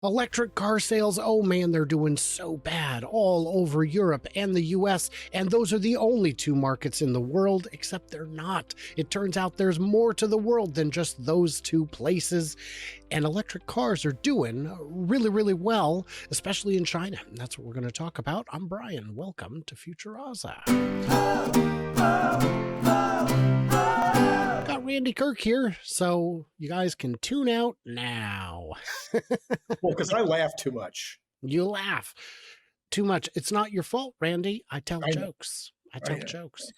Electric car sales, oh man, they're doing so bad all over Europe and the US, and those are the only two markets in the world, except they're not. It turns out there's more to the world than just those two places, and electric cars are doing really, really well, especially in China. And that's what we're going to talk about. I'm Brian. Welcome to Futuraza. Got Randy Kirk here, so you guys can tune out now. Well, because I laugh too much. You laugh too much. It's not your fault, Randy. I tell I know. jokes. I tell jokes.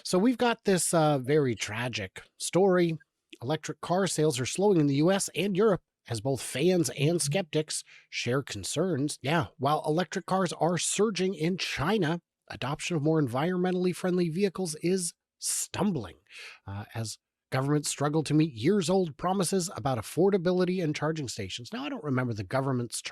So we've got this very tragic story. Electric car sales are slowing in the US and Europe as both fans and skeptics share concerns. Yeah, while electric cars are surging in China, adoption of more environmentally friendly vehicles is stumbling as governments struggle to meet years-old promises about affordability and charging stations. Now, I don't remember the government's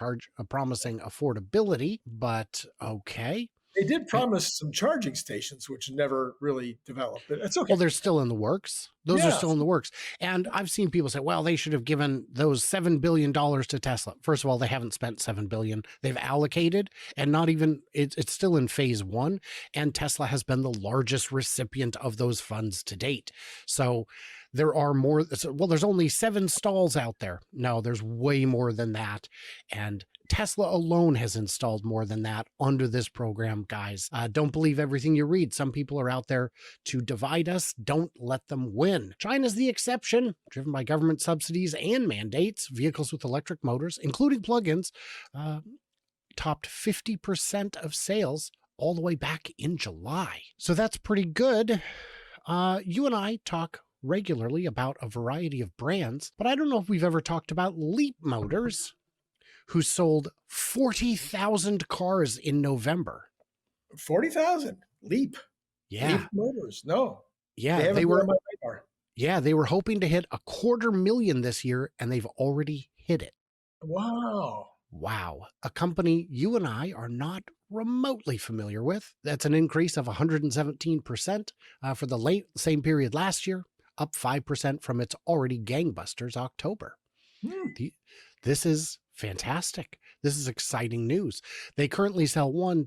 promising affordability, but okay. They did promise some charging stations, which never really developed, but it's okay. Well, they're still in the works. Those are Yeah. still in the works. And I've seen people say, well, they should have given those $7 billion to Tesla. First of all, they haven't spent $7 billion. They've allocated, and not even, it's still in phase one. And Tesla has been the largest recipient of those funds to date. So there are more, well, there's only 7 stalls out there. No, there's way more than that. And Tesla alone has installed more than that under this program, guys. Don't believe everything you read. Some people are out there to divide us. Don't let them win. China's the exception, driven by government subsidies and mandates. Vehicles with electric motors, including plug-ins, topped 50% of sales all the way back in July. So that's pretty good. You and I talk regularly about a variety of brands, but I don't know if we've ever talked about Leapmotors, who sold 40,000 cars in November. 40,000. Leap. Yeah. Leap Motors. No. Yeah, they were on my radar. Yeah, they were hoping to hit 250,000 this year, and they've already hit it. Wow. Wow. A company you and I are not remotely familiar with. That's an increase of 117% for the same period last year, up 5% from its already gangbusters October. This is fantastic. This is exciting news. They currently sell 5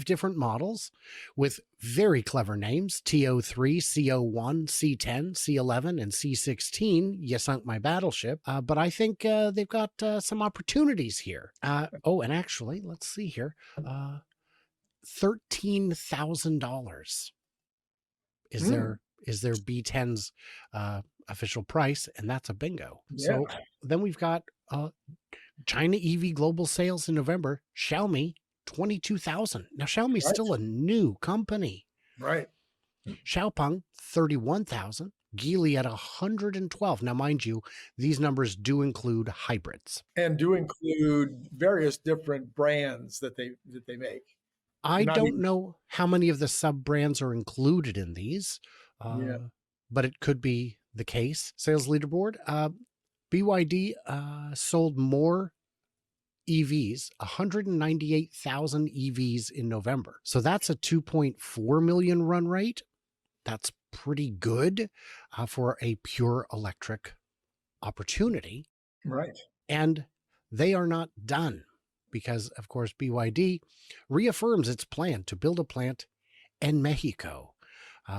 different models with very clever names: T03, C01, C10, C11, and C16. You sunk my battleship. But I think they've got some opportunities here. And actually, let's see here. $13,000 is their B10's official price, and that's a bingo. Yeah. So then we've got China EV global sales in November. Xiaomi, 22,000. Now Xiaomi's still a new company. Right. Xpeng, 31,000. Geely at 112. Now, mind you, these numbers do include hybrids. And do include various different brands that they make. I don't know how many of the sub-brands are included in these, but it could be the case. Sales leaderboard. BYD sold more EVs, 198,000 EVs in November. So that's a 2.4 million run rate. That's pretty good for a pure electric opportunity. Right. And they are not done because, of course, BYD reaffirms its plan to build a plant in Mexico.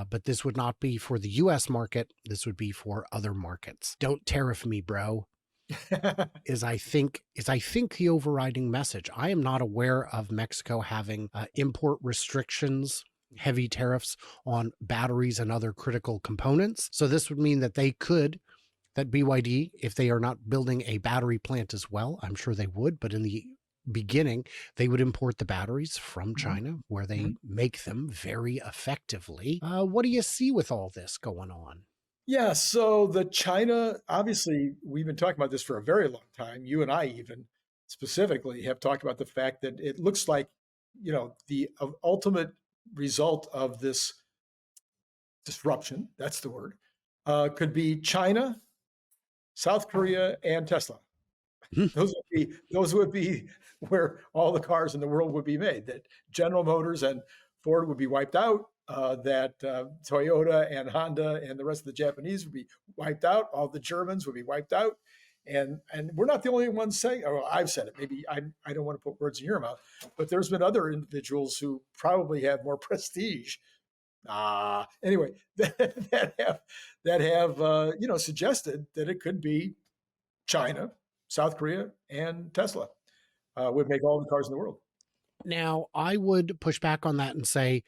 But this would not be for the U.S. market. This would be for other markets. Don't tariff me, bro, is I think the overriding message. I am not aware of Mexico having import restrictions, heavy tariffs on batteries and other critical components. So this would mean that that BYD, if they are not building a battery plant as well, I'm sure they would, but in the beginning, they would import the batteries from China, where they make them very effectively. What do you see with all this going on? Yeah, so the China, obviously, we've been talking about this for a very long time. You and I even specifically have talked about the fact that it looks like, the ultimate result of this disruption, that's the word, could be China, South Korea, and Tesla. Those would be where all the cars in the world would be made. That General Motors and Ford would be wiped out. That Toyota and Honda and the rest of the Japanese would be wiped out. All the Germans would be wiped out, And we're not the only ones saying, oh, well, I've said it. Maybe I don't want to put words in your mouth, but there's been other individuals who probably have more prestige. Anyway, that have suggested that it could be China, South Korea, and Tesla would make all the cars in the world. Now, I would push back on that and say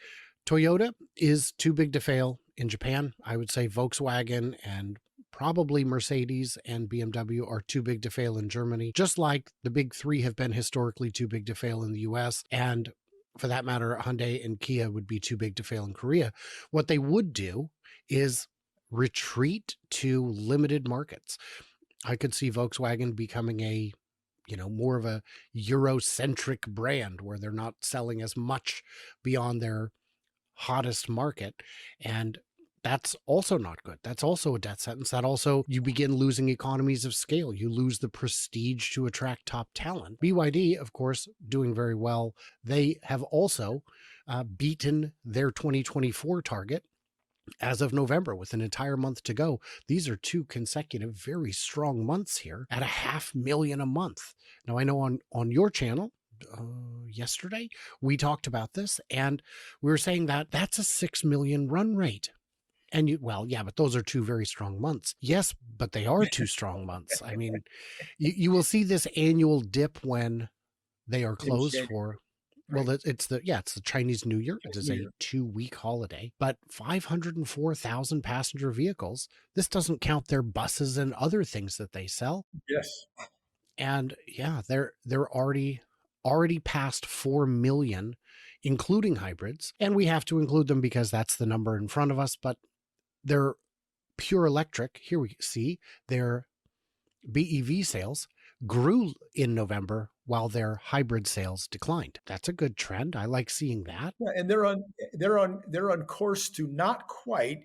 Toyota is too big to fail in Japan. I would say Volkswagen and probably Mercedes and BMW are too big to fail in Germany, just like the big three have been historically too big to fail in the US. And for that matter, Hyundai and Kia would be too big to fail in Korea. What they would do is retreat to limited markets. I could see Volkswagen becoming a more of a Eurocentric brand where they're not selling as much beyond their hottest market. And that's also not good. That's also a death sentence. That also, you begin losing economies of scale. You lose the prestige to attract top talent. BYD, of course, doing very well. They have also beaten their 2024 target as of November, with an entire month to go. These are 2 consecutive, very strong months here at 500,000 a month. Now, I know on your channel, yesterday, we talked about this, and we were saying that that's a 6 million run rate. And but those are 2 very strong months. Yes, but they are 2 strong months. I mean, you will see this annual dip when they are closed for, well, it's the Chinese New Year. It is a 2-week holiday, but 504,000 passenger vehicles. This doesn't count their buses and other things that they sell. Yes. And yeah, they're already past 4 million, including hybrids. And we have to include them because that's the number in front of us, but they're pure electric. Here we see their BEV sales grew in November while their hybrid sales declined. That's a good trend. I like seeing that. Yeah, and they're on course to not quite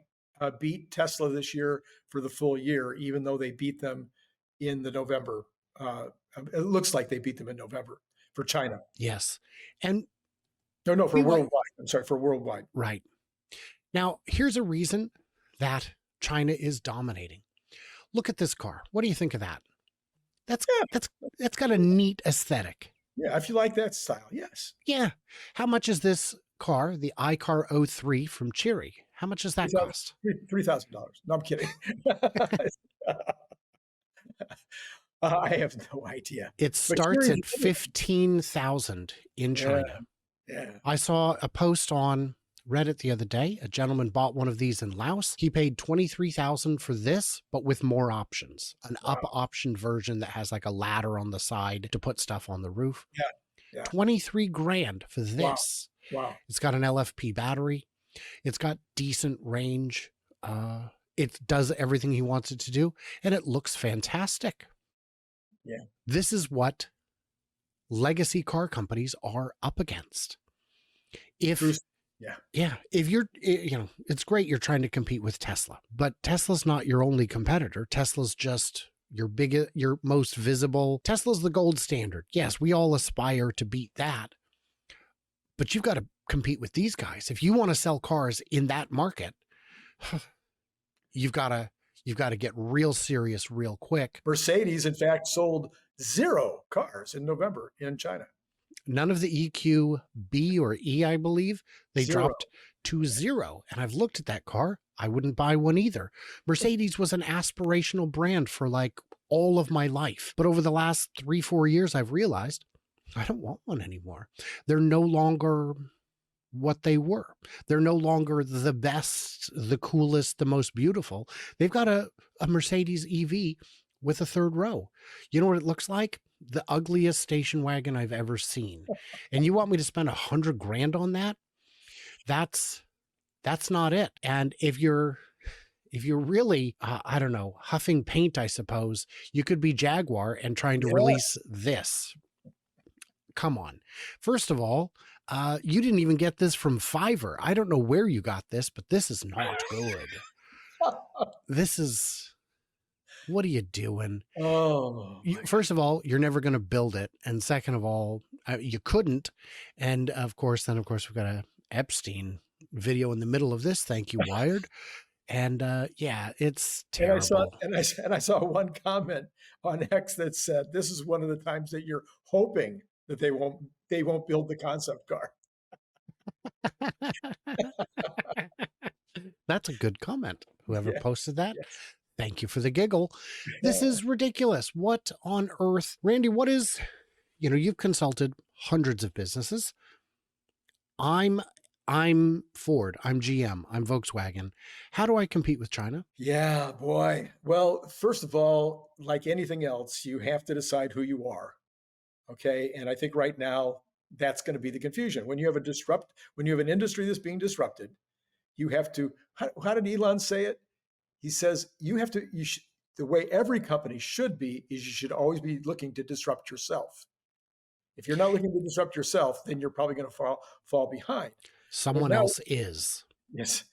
beat Tesla this year for the full year, even though they beat them in the November. It looks like they beat them in November for China. Yes. And no, for worldwide. I'm sorry, for worldwide. Right. Now, here's a reason that China is dominating. Look at this car. What do you think of that? That's got a neat aesthetic. Yeah, if you like that style, yes. Yeah. How much is this car, the iCar 03 from Chery? How much does that cost? $3,000. No, I'm kidding. I have no idea. It starts at 15,000 in China. Yeah. I saw a post on Reddit the other day. A gentleman bought one of these in Laos. He paid 23,000 for this, but with more options. An up option version that has like a ladder on the side to put stuff on the roof. Yeah. 23 grand for this. Wow. It's got an LFP battery. It's got decent range. It does everything he wants it to do, and it looks fantastic. Yeah. This is what legacy car companies are up against. If you're, it's great you're trying to compete with Tesla, but Tesla's not your only competitor. Tesla's just your most visible. Tesla's the gold standard. Yes, we all aspire to beat that, but you've got to compete with these guys. If you want to sell cars in that market, you've got to get real serious real quick. Mercedes, in fact, sold 0 cars in November in China. None of the EQ-B or E, I believe. They 0. dropped to 0. And I've looked at that car. I wouldn't buy one either. Mercedes was an aspirational brand for like all of my life. But over the last 3-4 years, I've realized I don't want one anymore. They're no longer what they were. They're no longer the best, the coolest, the most beautiful. They've got a Mercedes EV with a 3rd row. You know what it looks like? The ugliest station wagon I've ever seen. And you want me to spend 100 grand on that? That's not it. And if you're really, I don't know, huffing paint, I suppose, you could be Jaguar and trying to release this. Come on. First of all, you didn't even get this from Fiverr. I don't know where you got this, but this is not good. This is... What are you doing? First of all, you're never going to build it. And second of all, you couldn't. And of course, we've got a Epstein video in the middle of this. Thank you, Wired. And yeah, it's And I saw terrible. and I saw one comment on X that said, "This is one of the times that you're hoping that they won't build the concept car." That's a good comment. Whoever Yeah, posted that, yes. thank you for the giggle. This is ridiculous. What on earth? Randy, what is, you've consulted hundreds of businesses. I'm I'm Ford, I'm GM, I'm Volkswagen. How do I compete with China? Yeah, boy. Well, first of all, like anything else, you have to decide who you are. Okay. And I think right now that's going to be the confusion. When you have an industry that's being disrupted, you have to, how did Elon say it? He says, the way every company should be is you should always be looking to disrupt yourself. If you're not looking to disrupt yourself, then you're probably going to fall behind. But Someone now, else is. yes.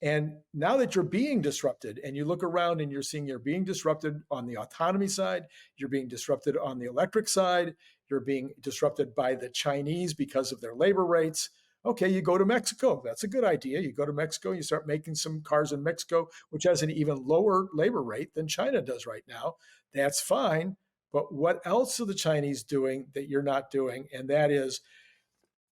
And now that you're being disrupted and you look around and you're seeing you're being disrupted on the autonomy side, you're being disrupted on the electric side, you're being disrupted by the Chinese because of their labor rates. Okay, you go to Mexico. That's a good idea. You go to Mexico, you start making some cars in Mexico, which has an even lower labor rate than China does right now. That's fine. But what else are the Chinese doing that you're not doing? And that is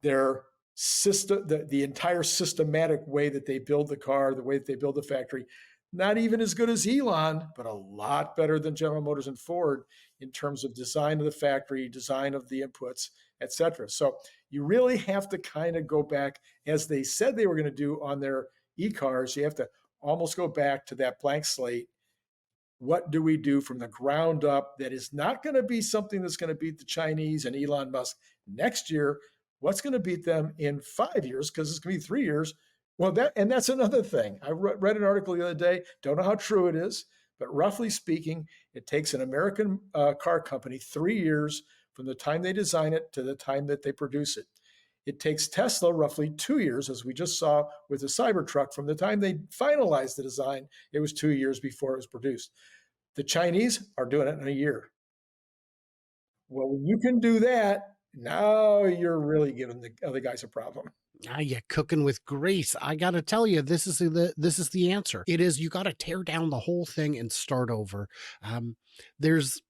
their system, the entire systematic way that they build the car, the way that they build the factory, not even as good as Elon, but a lot better than General Motors and Ford in terms of design of the factory, design of the inputs, et cetera. So you really have to kind of go back, as they said they were going to do on their e-cars. You have to almost go back to that blank slate. What do we do from the ground up that is not going to be something that's going to beat the Chinese and Elon Musk next year? What's going to beat them in 5 years? Because it's going to be 3 years. Well, that's another thing. I read an article the other day. Don't know how true it is, but roughly speaking, it takes an American car company 3 years from the time they design it to the time that they produce it. It takes Tesla roughly 2 years, as we just saw with the Cybertruck. From the time they finalized the design, it was 2 years before it was produced. The Chinese are doing it in a year. Well, when you can do that, now you're really giving the other guys a problem. Ah, you cooking with grease. I got to tell you, this is the answer. It is, you got to tear down the whole thing and start over. There's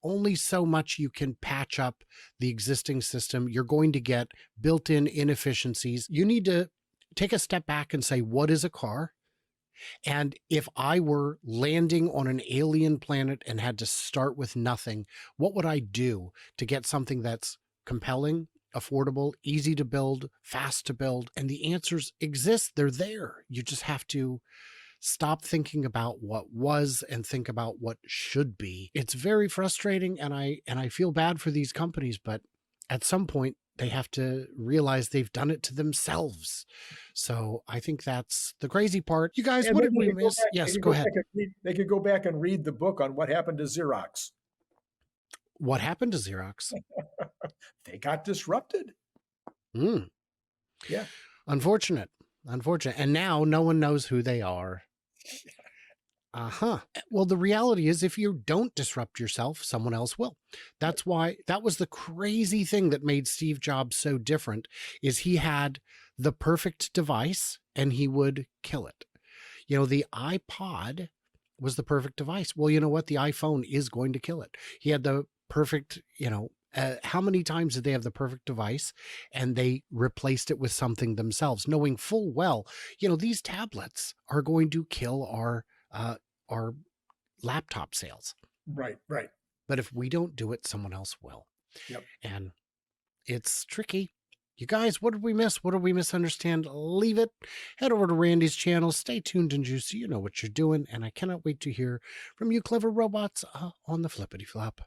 only so much you can patch up the existing system. You're going to get built-in inefficiencies. You need to take a step back and say, what is a car? And if I were landing on an alien planet and had to start with nothing, what would I do to get something that's compelling, affordable, easy to build, fast to build? And the answers exist. They're there. You just have to stop thinking about what was and think about what should be. It's very frustrating, and I feel bad for these companies, but at some point they have to realize they've done it to themselves. So I think that's the crazy part. You guys, And what then did we miss? Yes, go ahead. they could go back and read the book on what happened to Xerox. What happened to Xerox? They got disrupted. Mm, Yeah. unfortunate. Unfortunate. And now no one knows who they are. Uh-huh. Well, the reality is if you don't disrupt yourself, someone else will. That's why that was the crazy thing that made Steve Jobs so different is he had the perfect device and he would kill it. The iPod was the perfect device. Well, you know what? The iPhone is going to kill it. He had the perfect, how many times did they have the perfect device and they replaced it with something themselves, knowing full well, these tablets are going to kill our laptop sales. Right. Right. But if we don't do it, someone else will. Yep. And it's tricky. You guys, what did we miss? What did we misunderstand? Leave it. Head over to Randy's channel. Stay tuned and juicy. You know what you're doing. And I cannot wait to hear from you clever robots on the flippity flop.